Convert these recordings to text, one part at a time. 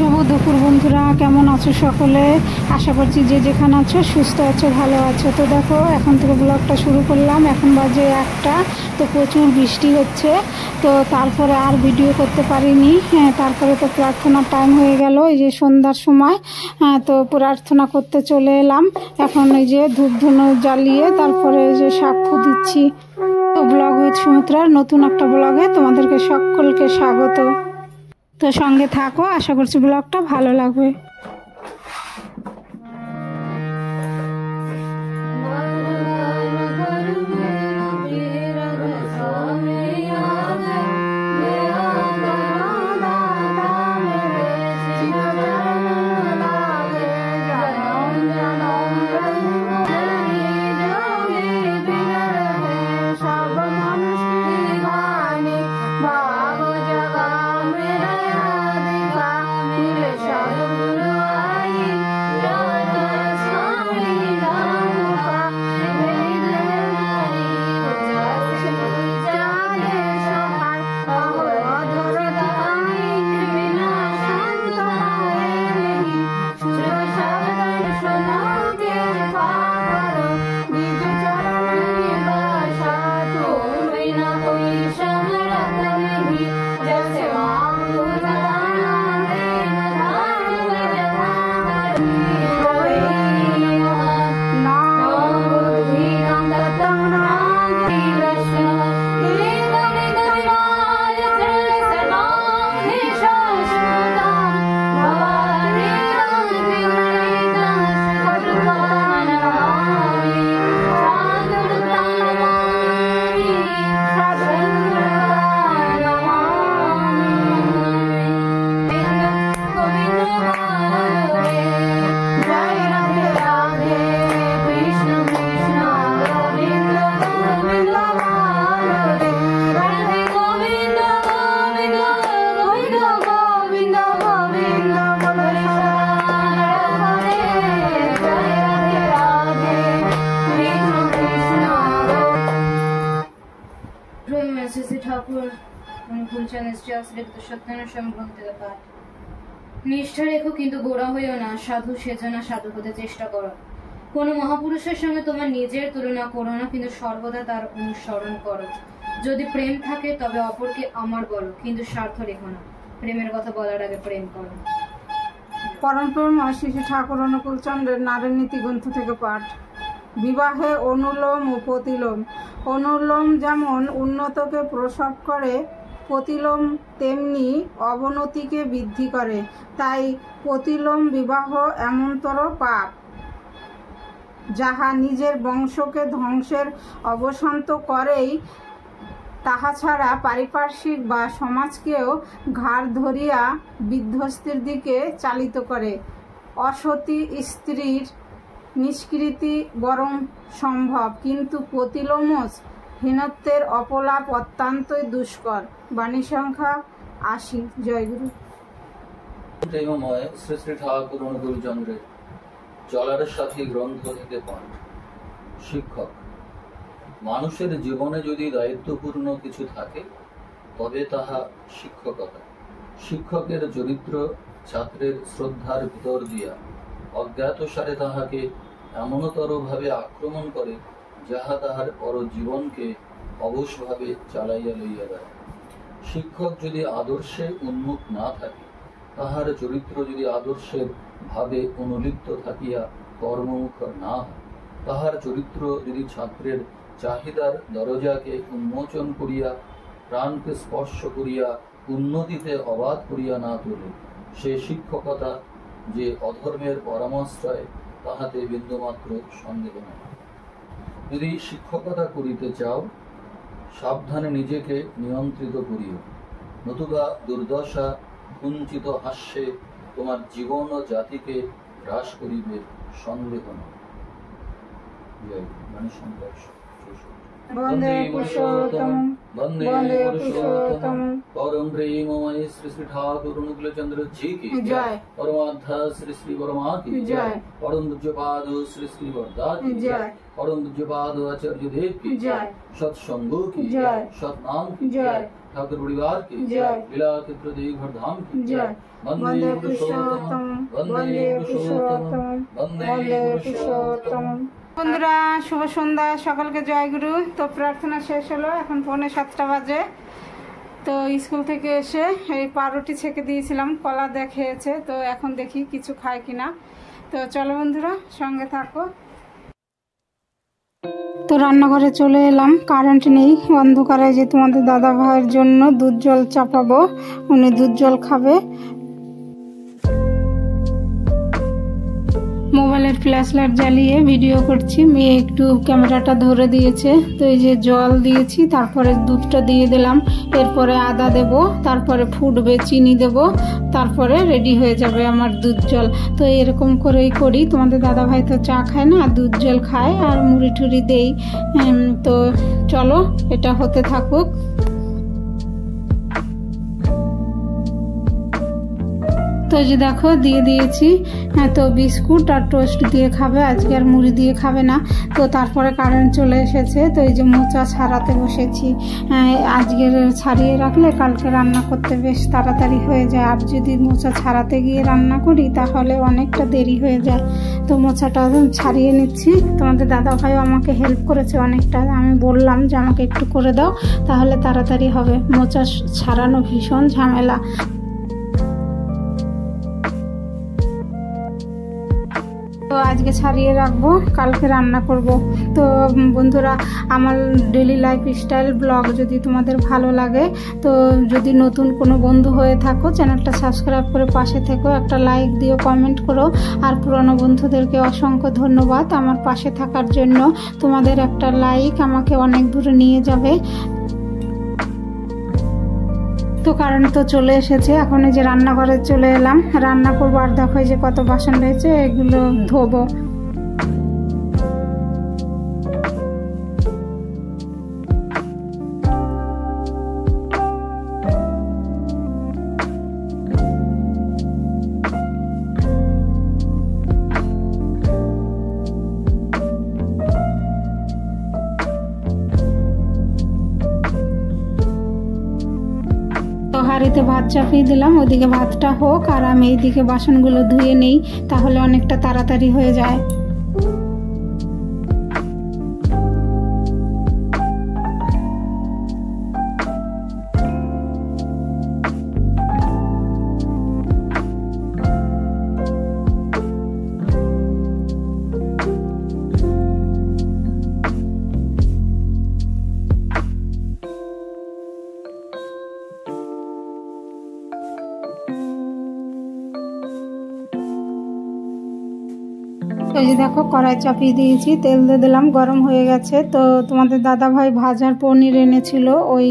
শুভ দুপুর বন্ধুরা, কেমন আছো সকলে? আশা করছি যে যেখানে আছো সুস্থ আছো, ভালো আছো। তো দেখো, এখন থেকে ব্লগটা শুরু করলাম। এখন বাজে 1টা। তো প্রচুর বৃষ্টি হচ্ছে, তো তারপরে আর ভিডিও করতে পারিনি। তারপরে তো প্রার্থনার টাইম হয়ে গেল, এই যে সন্ধ্যার সময়। তো প্রার্থনা করতে চলে এলাম। এখন এই যে ধূপ ধুনো জ্বালিয়ে তারপরে এই যে সাক্ষ্য দিচ্ছি। তো ব্লগ উইথ সুমিত্রার নতুন একটা ব্লগে তোমাদেরকে সকলকে স্বাগত। তো সঙ্গে থাকো, আশা করছি ব্লগটা ভালো লাগবে। নিষ্ঠা রেখো, কিন্তু গোড়া হইও না। সাধু সেজো না, সাধু হতে চেষ্টা করো। কোনো মহাপুরুষের সঙ্গে তোমার নিজের তুলনা করো না, কিন্তু সর্বদা তার অনুসরণ করো। যদি প্রেম থাকে তবে অপরকে আমার বলো, কিন্তু স্বার্থ রেখো না। প্রেমের কথা বলার আগে প্রেম করো। পরম প্রেমা শ্রী শ্রী ঠাকুর অনুকূল চন্দ্রের নারীর নীতি গ্রন্থ থেকে পাঠ। বিবাহে অনুলোম ও প্রতিলোম। অনুলোম যেমন উন্নতকে প্রসব করে, প্রতিলোম তেমনি অবনতিকে বৃদ্ধি করে। তাই প্রতিলোম বিবাহ এমনতর পাপ, যাহা নিজের বংশকে ধ্বংসের অবসান্ত করেই, তাহা ছাড়া পারিপার্শ্বিক বা সমাজকেও ঘাড় ধরিয়া বিধ্বস্তির দিকে চালিত করে। অসতী স্ত্রীর নিষ্কৃতি বরং সম্ভব, কিন্তু প্রতিলোমস হীনত্বের অপলাপ অত্যন্তই দুষ্কর। বাণী সংখ্যা 80। জয়গুরু। প্রেমময় শ্রী শ্রী ঠাকুর অনুকূল চন্দ্রের চলার সাথী গ্রন্থ থেকে পাঠ। শিক্ষক। মানুষের জীবনে যদি দায়িত্বপূর্ণ কিছু থাকে তবে তাহা শিক্ষকতা। শিক্ষকের চরিত্র ছাত্রের শ্রদ্ধার ভিতর দিয়া অজ্ঞাতসারে তাহাকে এমনতর ভাবে আক্রমণ করে, যাহা তাহার পরজীবনকে অবশভাবে চালাইয়া লইয়া দেয়। শিক্ষক যদি আদর্শে উন্মুখ না থাকে, তাহার চরিত্র যদি আদর্শের ভাবে অনুলিপ্ত থাকিয়া কর্মমুখ না হয়, তাহার চরিত্র যদি ছাত্রের চাহিদার দরজাকে উন্মোচন করিয়া প্রাণকে স্পর্শ করিয়া উন্নতিতে অবাধ করিয়া না তোলে, সে শিক্ষকতা যে অধর্মের পরামর্শয় তাহাতে বিন্দুমাত্র সন্দেহ নাই। যদি শিক্ষকতা করিতে চাও, সাবধানে নিজেকে নিয়ন্ত্রিত করিও, নতুবা দুর্দশা কুঞ্চিত হাস্যে তোমার জীবন ও জাতিকে হ্রাস করিবে, সন্দেহ নয়। वन्दे पुरुषोत्तमं वन्दे पुरुषोत्तमं परम प्रेममय श्री श्री ठाकुर अनुकूलचंद्र जी की जय। परमात्मा श्री श्री वर्मा की जय। परम पूज्यपाद श्री श्री वर्धा की जय। परम पूज्यपाद आचार्य देव की जय। सत्संगों की जय। सतनाम की जय। ठाकुर परिवार की जय। लीला के प्रतीक धाम की जय। वन्दे पुरुषोत्तमं वन्दे पुरुषोत्तमं वन्दे पुरुषोत्तमं। বন্ধুরা শুভ সন্ধ্যা, সকলকে জয়গুরু। তো প্রার্থনা শেষ হলো, এখন 6:45 বাজে। তো স্কুল থেকে এসে এই পাউরুটি ছেঁকে দিয়েছিলাম, কলা খেয়েছে। তো এখন দেখি কিছু খায় কিনা। তো চলো বন্ধুরা, সঙ্গে থাকো। তো রান্নাঘরে চলে এলাম, কারেন্ট নেই, অন্ধকারে। যে তোমাদের দাদা ভাইয়ের জন্য দুধ জল চাপাবো, উনি দুধ জল খাবে। মোবাইলের ফ্ল্যাশ লাইট জ্বালিয়ে ভিডিও করছি, মেয়ে একটু ক্যামেরাটা ধরে দিয়েছে। তো এই যে জল দিয়েছি, তারপরে দুধটা দিয়ে দিলাম, এরপরে আদা দেব, তারপরে ফুটবে, চিনি দেব, তারপরে রেডি হয়ে যাবে আমার দুধ জল। তো এরকম করেই করি। তোমাদের দাদা ভাই তো চা খায় না, দুধ জল খায় আর মুড়ি টুড়ি দেই। তো চলো, এটা হতে থাকুক। তো যে দেখো দিয়ে দিয়েছি। তো বিস্কুট আর টোস্ট দিয়ে খাবে আজকে, আর মুড়ি দিয়ে খাবে না। তো তারপরে কারেন্ট চলে এসেছে। তো এই যে মোচা ছাড়াতে বসেছি। আজকের ছাড়িয়ে রাখলে কালকে রান্না করতে বেশ তাড়াতাড়ি হয়ে যায়, আর যদি মোচা ছাড়াতে গিয়ে রান্না করি তাহলে অনেকটা দেরি হয়ে যায়। তো মোচাটা ছাড়িয়ে নিচ্ছি। তোমাদের দাদা ভাইও আমাকে হেল্প করেছে অনেকটা। আমি বললাম যে আমাকে একটু করে দাও, তাহলে তাড়াতাড়ি হবে। মোচা ছাড়ানো ভীষণ ঝামেলা। তো আজকে ছাড়িয়ে রাখবো, কালকে রান্না করব। তো বন্ধুরা, আমার ডেলি লাইফ স্টাইল ব্লগ যদি তোমাদের ভালো লাগে, তো যদি নতুন কোনো বন্ধু হয়ে থাকো, চ্যানেলটা সাবস্ক্রাইব করে পাশে থেকো, একটা লাইক দিও, কমেন্ট করো। আর পুরনো বন্ধুদেরকে অসংখ্য ধন্যবাদ আমার পাশে থাকার জন্য। তোমাদের একটা লাইক আমাকে অনেক দূরে নিয়ে যাবে। তো কারেন্ট তো চলে এসেছে, এখন এই যে রান্নাঘরে চলে এলাম, রান্না করবো। আর দেখো এই যে কত বাসন রয়েছে, এগুলো ধোবো। হাঁড়িতে ভাত চাপিয়ে দিলাম, ওইদিকে ভাতটা হোক আর আমি এইদিকে বাসনগুলো ধুয়ে নেই, তাহলে অনেকটা তাড়াতাড়ি হয়ে যায়। এই যে দেখো কড়াই চাপিয়ে দিয়েছি, তেল দিয়ে দিলাম, গরম হয়ে গেছে। তো তোমাদের দাদা ভাই ভাজার পনির এনেছিল, ওই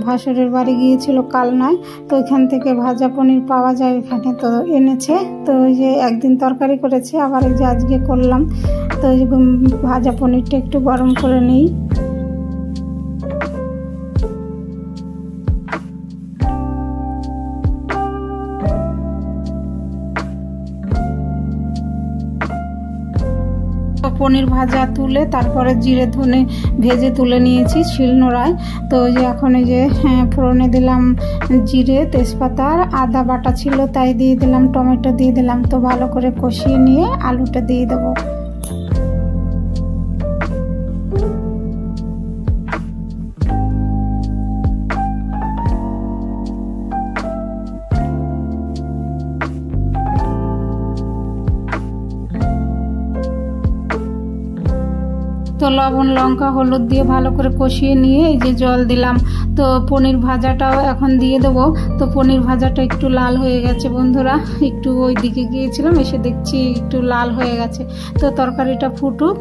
ভাসুরের বাড়ি গিয়েছিল কালনায়। তো ওইখান থেকে ভাজা পনির পাওয়া যায় এখানে, তো এনেছে। তো ওই যে একদিন তরকারি করেছে, আবার এই যে আজকে করলাম। তো ওই ভাজা পনিরটা একটু গরম করে নিই। পনির ভাজা তুলে তারপরে জিরে ধনে ভেজে তুলে নিয়েছি শিলনোড়ায়। তো ওই যে এখন এই যে ফোড়নে দিলাম জিরে, তেজপাতা, আর আদা বাটা ছিল তাই দিয়ে দিলাম, টমেটো দিয়ে দিলাম। তো ভালো করে কষিয়ে নিয়ে আলুটা দিয়ে দেবো। তো লবণ, লঙ্কা, হলুদ দিয়ে ভালো করে কষিয়ে নিয়ে এই যে জল দিলাম। তো পনির ভাজাটাও এখন দিয়ে দেবো। তো পনির ভাজাটা একটু লাল হয়ে গেছে বন্ধুরা, একটু ওই দিকে গিয়েছিলাম, এসে দেখছি একটু লাল হয়ে গেছে। তো তরকারিটা ফুটুক।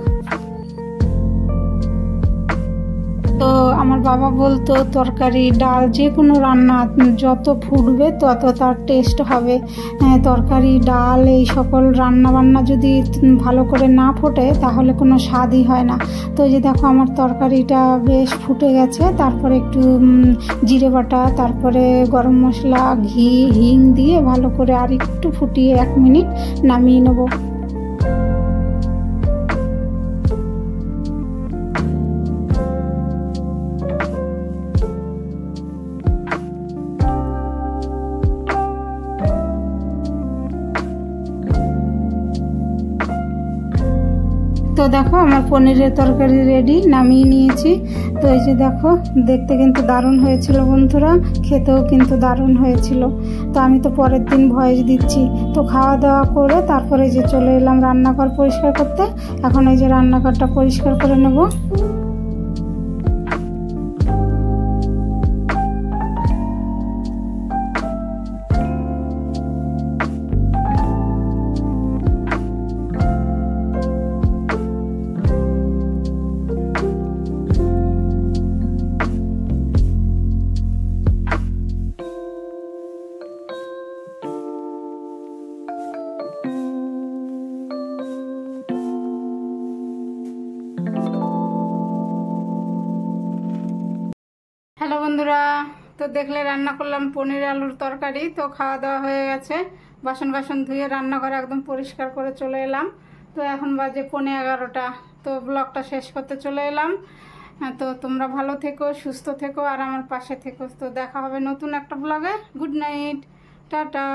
তো আমার বাবা বলতো তরকারি ডাল যে কোনো রান্না যত ফুটবে তত তার টেস্ট হবে। তরকারি ডাল এই সকল রান্না বান্না যদি ভালো করে না ফোটে তাহলে কোনো স্বাদই হয় না। তো এই যে দেখো আমার তরকারিটা বেশ ফুটে গেছে, তারপরে একটু জিরে বাটা, তারপরে গরম মশলা, ঘি, হিং দিয়ে ভালো করে আর একটু ফুটিয়ে 1 মিনিট নামিয়ে নেবো। তো দেখো আমার পনিরের তরকারি রেডি, নামিয়ে নিয়েছি। তো এই যে দেখো দেখতে কিন্তু দারুণ হয়েছিল বন্ধুরা, খেতেও কিন্তু দারুণ হয়েছিল। তো আমি তো পরের দিন ভয়েস দিচ্ছি। তো খাওয়া দাওয়া করে তারপরে যে চলে এলাম রান্নাঘর পরিষ্কার করতে। এখন এই যে রান্নাঘরটা পরিষ্কার করে নেব। হ্যালো বন্ধুরা, তো দেখলে রান্না করলাম পনির আলুর তরকারি। তো খাওয়া দাওয়া হয়ে গেছে, বাসন ধুয়ে রান্নাঘরে একদম পরিষ্কার করে চলে এলাম। তো এখন বাজে 11:15। তো ব্লগটা শেষ করতে চলে এলাম। তো তোমরা ভালো থেকো, সুস্থ থেকো আর আমার পাশে থেকো। তো দেখা হবে নতুন একটা ব্লগে। Good night, tata.